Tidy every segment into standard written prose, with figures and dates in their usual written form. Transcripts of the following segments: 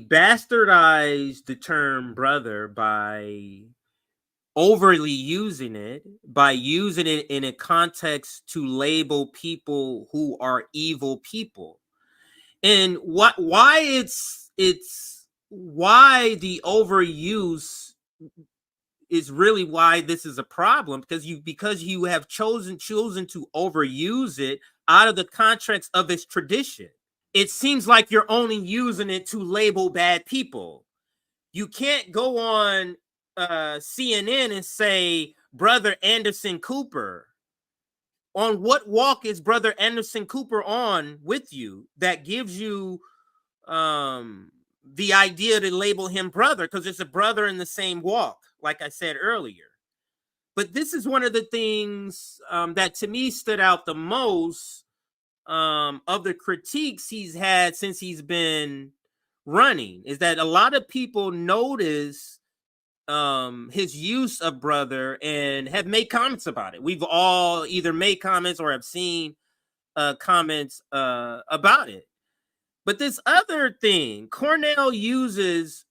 bastardized the term brother by overly using it, by using it in a context to label people who are evil people. And why the overuse is really why this is a problem, because you have chosen to overuse it out of the context of its tradition. It seems like you're only using it to label bad people. You can't go on CNN and say Brother Anderson Cooper. On what walk is Brother Anderson Cooper on with you that gives you the idea to label him brother? Because it's a brother in the same walk, like I said earlier. But this is one of the things that to me stood out the most of the critiques he's had since he's been running, is that a lot of people notice his use of brother and have made comments about it. We've all either made comments or have seen comments about it. But this other thing, Cornell uses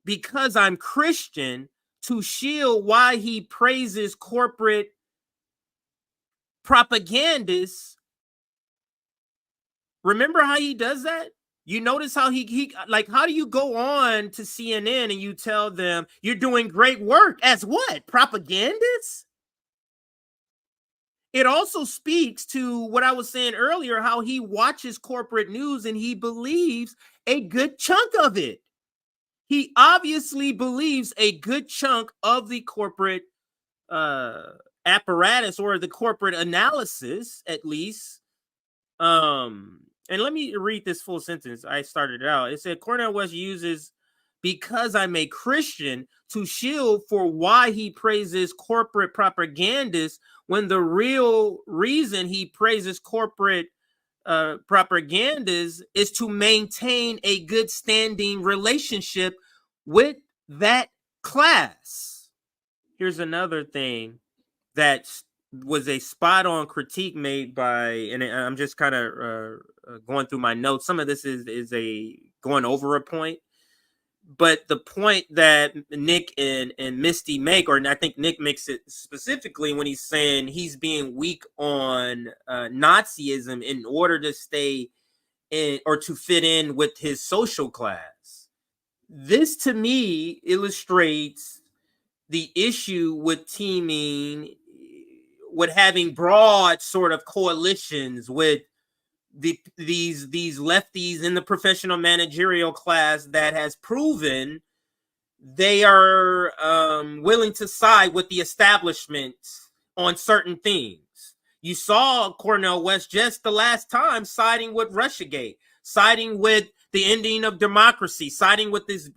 because I'm Christian to shield why he praises corporate propagandists. Remember how he does that? You notice how he like, how do you go on to CNN and you tell them you're doing great work as what? Propagandists? It also speaks to what I was saying earlier, how he watches corporate news and he believes a good chunk of it. He obviously believes a good chunk of the corporate apparatus, or the corporate analysis, at least. And let me read this full sentence. I started it out. It said, Cornell West uses because I'm a Christian to shield for why he praises corporate propagandists, when the real reason he praises corporate propagandists is to maintain a good standing relationship with that class. Here's another thing that was a spot-on critique made by, and I'm just kind of going through my notes. Some of this is a going over a point, but the point that Nick and Misty make, or I think Nick makes it specifically when he's saying he's being weak on Nazism in order to stay in or to fit in with his social class. This to me illustrates the issue with teaming, with having broad sort of coalitions with these lefties in the professional managerial class that has proven they are willing to side with the establishment on certain things. You saw Cornell West just the last time siding with Russiagate, siding with the ending of democracy, siding with this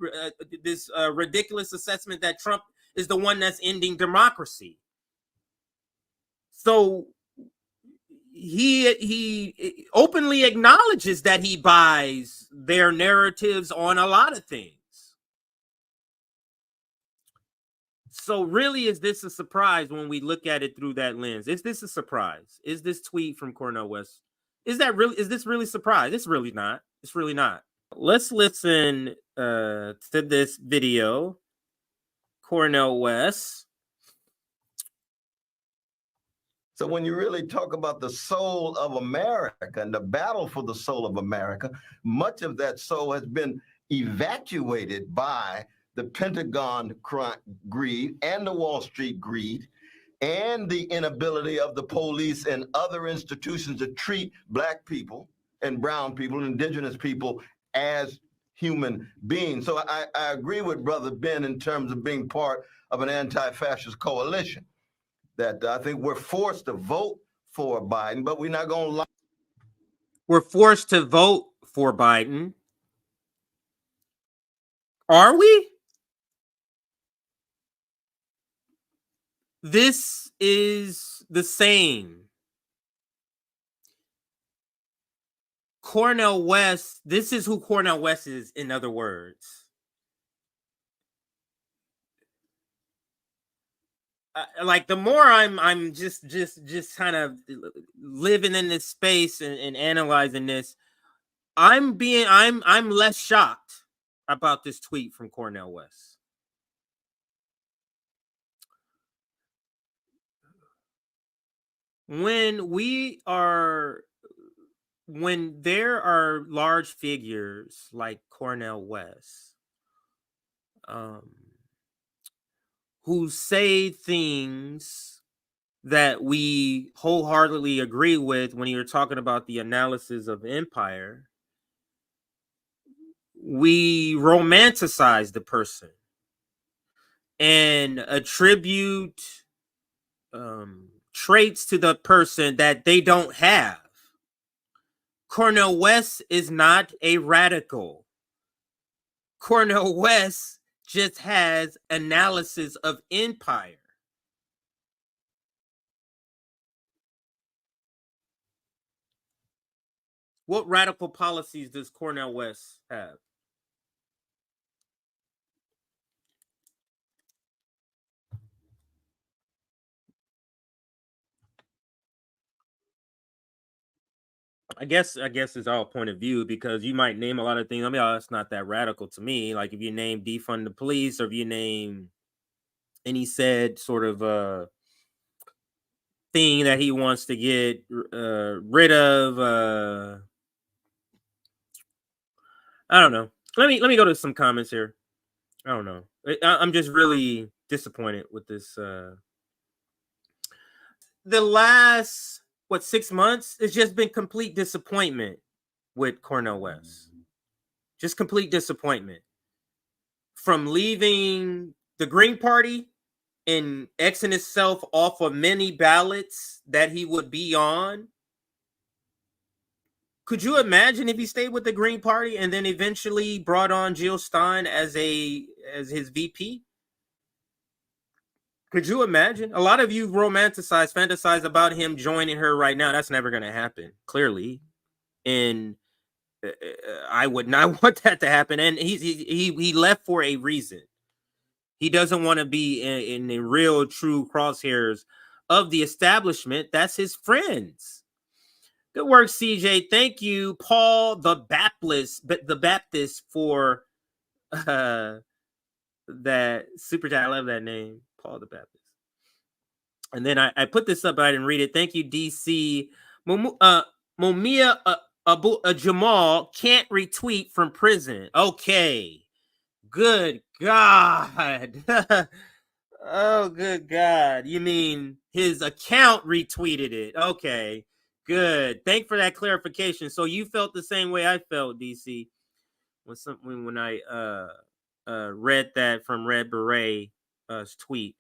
ridiculous assessment that Trump is the one that's ending democracy. So he openly acknowledges that he buys their narratives on a lot of things. So really, is this a surprise when we look at it through that lens? Is this a surprise? Is this tweet from Cornell West, is this really a surprise? It's really not. It's really not. Let's listen to this video. Cornell West. So when you really talk about the soul of America and the battle for the soul of America, much of that soul has been evacuated by the Pentagon greed and the Wall Street greed and the inability of the police and other institutions to treat Black people and brown people and indigenous people as human beings. So I agree with Brother Ben in terms of being part of an anti-fascist coalition, that I think we're forced to vote for Biden, but we're not going to lie. We're forced to vote for Biden. Are we? This is the same. Cornell West, this is who Cornell West is, in other words. Like, the more I'm just kind of living in this space and analyzing this, I'm less shocked. about this tweet from Cornell West. When there are large figures like Cornell West, who say things that we wholeheartedly agree with when you're talking about the analysis of empire, we romanticize the person and attribute traits to the person that they don't have. Cornell West is not a radical. Cornell West just has analysis of empire. What radical policies does Cornell West have? I guess it's all point of view, because you might name a lot of things. I mean, oh, that's not that radical to me. Like if you name defund the police, or if you name any said sort of thing that he wants to get rid of. I don't know. Let me go to some comments here. I don't know. I'm just really disappointed with this. The last 6 months, it's just been complete disappointment with Cornell West. Just complete disappointment. From leaving the Green Party and Xing himself off of many ballots that he would be on. Could you imagine if he stayed with the Green Party and then eventually brought on Jill Stein as his VP? Could you imagine? A lot of you fantasize about him joining her right now. That's never going to happen, clearly. And I would not want that to happen. And he left for a reason. He doesn't want to be in the real, true crosshairs of the establishment. That's his friends. Good work, CJ. Thank you, Paul the Baptist, for that super chat. I love that name, Paul the Baptist. And then I put this up, but I didn't read it. Thank you, DC. Momia Abu Jamal can't retweet from prison. Okay. Good God. Oh, good God. You mean his account retweeted it? Okay. Good. Thanks for that clarification. So you felt the same way I felt, DC, when I read that from Red Beret's tweet.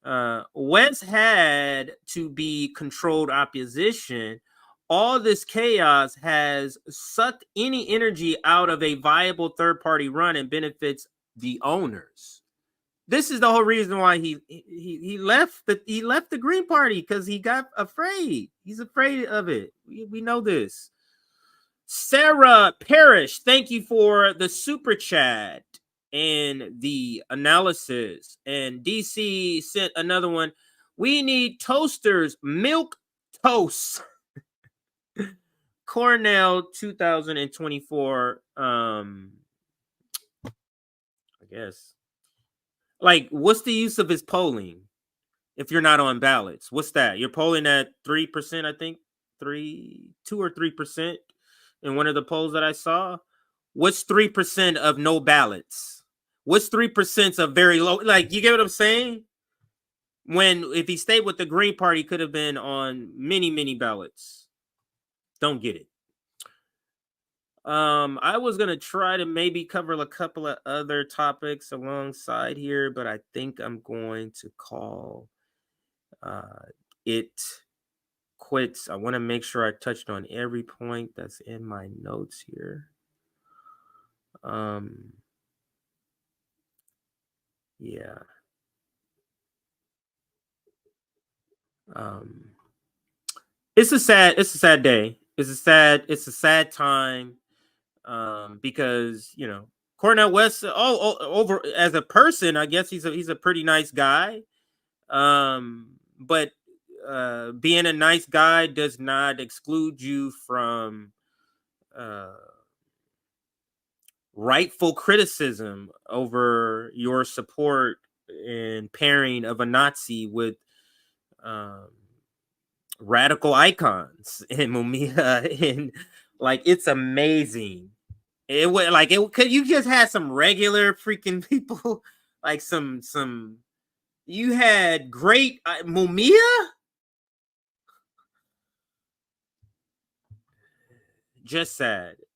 Wentz had to be controlled opposition. All this chaos has sucked any energy out of a viable third-party run and benefits the owners. This is the whole reason why he left the Green Party, because he got afraid. He's afraid of it. We know this. Sarah Parrish, thank you for the super chat and the analysis. And DC sent another one. We need toasters, milk toast. Cornell 2024. I guess. Like, what's the use of his polling if you're not on ballots? What's that? You're polling at 3%, I think. 2 or 3% in one of the polls that I saw. What's 3% of no ballots? What's 3% of very low? Like, you get what I'm saying? If he stayed with the Green Party, he could have been on many, many ballots. Don't get it. I was gonna try to maybe cover a couple of other topics alongside here, but I think I'm going to call it quits. I want to make sure I touched on every point that's in my notes here. Yeah. It's a sad day. It's a sad time. Because Cornell West, over as a person, I guess he's a pretty nice guy. But being a nice guy does not exclude you from rightful criticism over your support and pairing of a Nazi with radical icons in Mumia, and like it's amazing. It would like it could you just had some regular freaking people, like some you had great Mumia. Just sad.